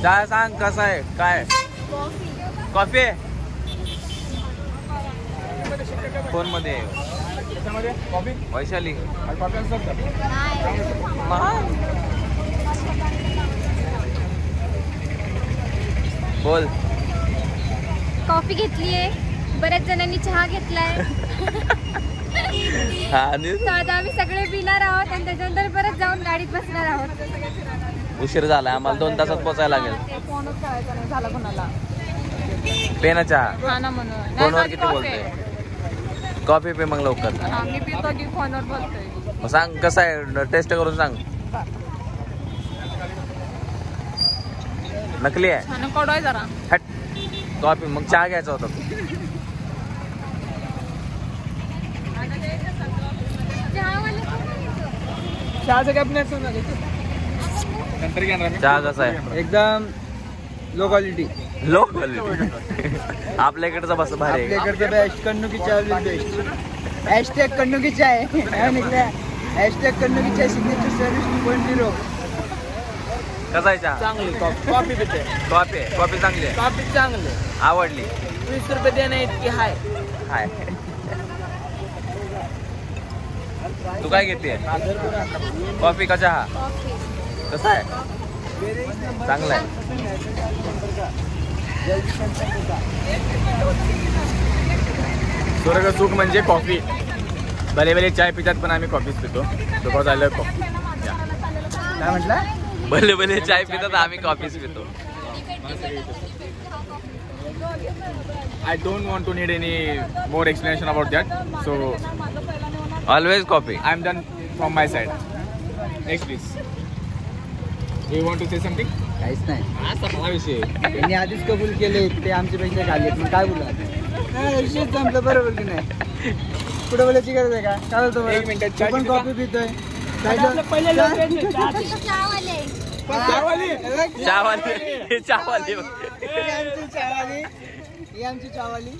चहा सांग कसा आहे काय कॉफी फोन मध्ये वैशाली बोल कॉफी घेतलीये बऱ्याच जणांनी चहा घेतलाय आता आम्ही सगळे पिणार आहोत आणि त्याच्यानंतर परत जाऊन गाडीत बसणार आहोत उशीर झाला आम्हाला 2 तासात पोचायला लागेल पेना चहा फोनवर किती बोलतोय कॉफी पे मग लवकर मग सांग कसं आहे टेस्ट करून सांग नकली आहे जरा हट कॉफी मग चहा घ्यायचा होता चहा कसा आहे एकदम लो क्वालिटी लो क्वालिटी आपल्या इकडचा बस भारी आहे आपल्याकडचं बेस्ट कन्नू की चाय बेस्ट हॅशटॅग कन्नू की चाय हॅशटॅग कन्नू की चाय सिग्नेचर सर्विस 2.0 कसा आहे चहा चांगली कॉफी पिते कॉफी चांगली आहे कॉफी चांगली आवडली 20 रुपये देणे इतकी हाय हाय तू काय घेते कॉफी का चहा कसा आहे चांगला आहे स्वर्ग सुख म्हणजे कॉफी भले भले चाय पितात पण आम्ही कॉफीच पितो तो झालं कॉफी काय म्हटलं भले भले चाय पितात आम्ही कॉफीच पितो I don't want to need any more explanation about that. So always coffee I'm done from my side. Next please. You want to say something? काहीच नाही आता हा विषय त्यांनी आधीच कबूल केले ते आमचे पैसे खाल्ले मग काय बोला विषय संपलं बरोबर की नाही पुढे बोलायची गरज आहे का काय बोलतो एक मिनिट पण कॉफी पितोय चहावाली ही आमची चहावाली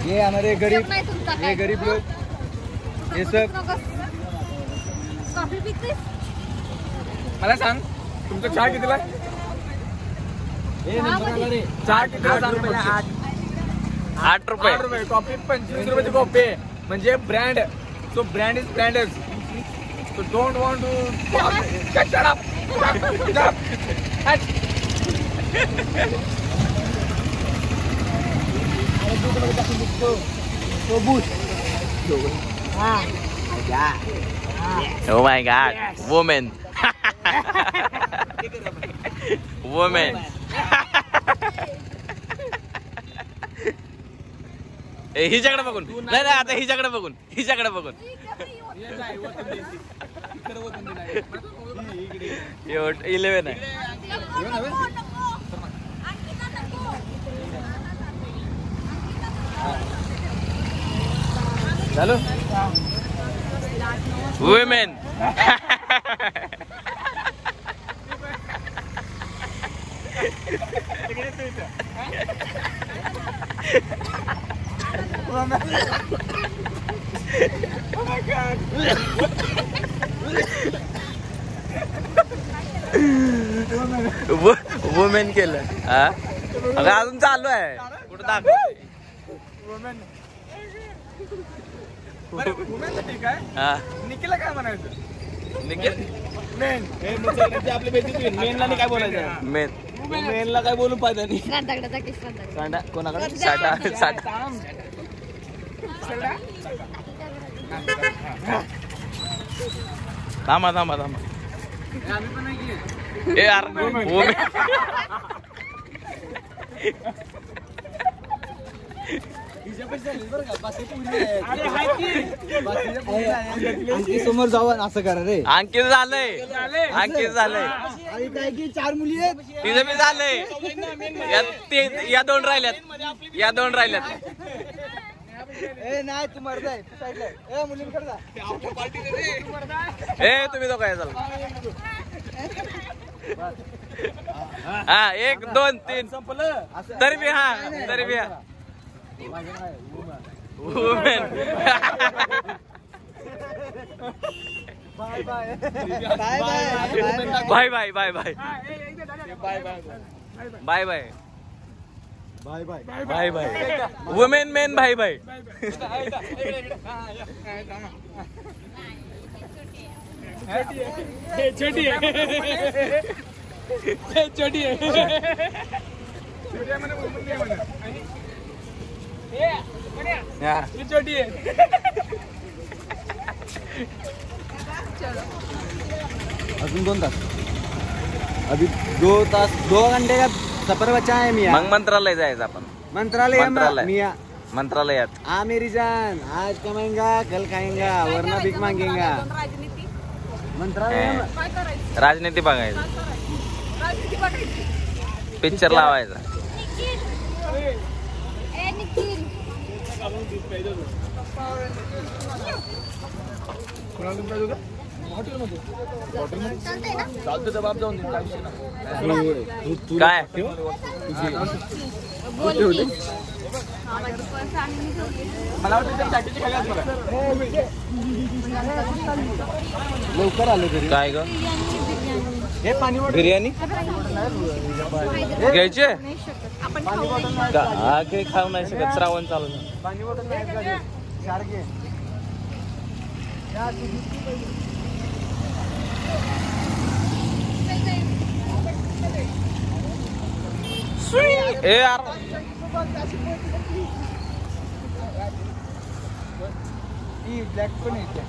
ये हमारे गरीब ये गरीब लोग ये सब कॉफी पितेस मला सांग तुमचा चहा कितीला चहा कितीला सांग 8 रुपये कॉफी 25 रुपयाची कॉफी म्हणजे ब्रँड सो ब्रँड इज ब्रँडच so don't want to shut up Oh my God, woman. Woman. हिच्याकडे बघून नाही नाही आता हिच्याकडे बघून एवढ 11 आहे चालू वुमेन वुमेन केलं हा अगं अजून चालू आहे कुठं दाखव ठीक आहे हा निखिलला काय म्हणायचं निखिल आपल्या मेनला काय बोलायचं मेनला काय बोलू पाहिजे नाही कोणाकडे साठा थांबा ए यार समोर जाऊ असं करा रे अंकित झालंय आणि काय की 4 मुली आहेत तिचं बी झालंय या दोन राहिल्यात ए नाही तू मरदा आहे तू साईडला ए मुलींकडे जा ए तुम्ही तो काय झालं हा 1 2 3 तरी बी women bye bye bye bye bye bye bye bye women men bye bye छोटी है छोटी है छोटी है अजून 2 तास अभी 2 घंटे का सफर बचा है मिया मग मंत्रालय जायचं आपण मंत्रालय मिया मंत्रालयात हाँ मेरी जान आज कमाएंगा कल खाएंगा वरना भीख मांगेगा मंत्रालय राजनीती बघायचं पिक्चर लावायचा काय मला वाटतं लवकर आलो तरी काय ग हे पाणी बिर्याणी घ्यायचे हा काही खाऊ नाही शकत श्रावण चालू पाणी बॉटल नाही सारखे ए यार ब्लॅक पण येते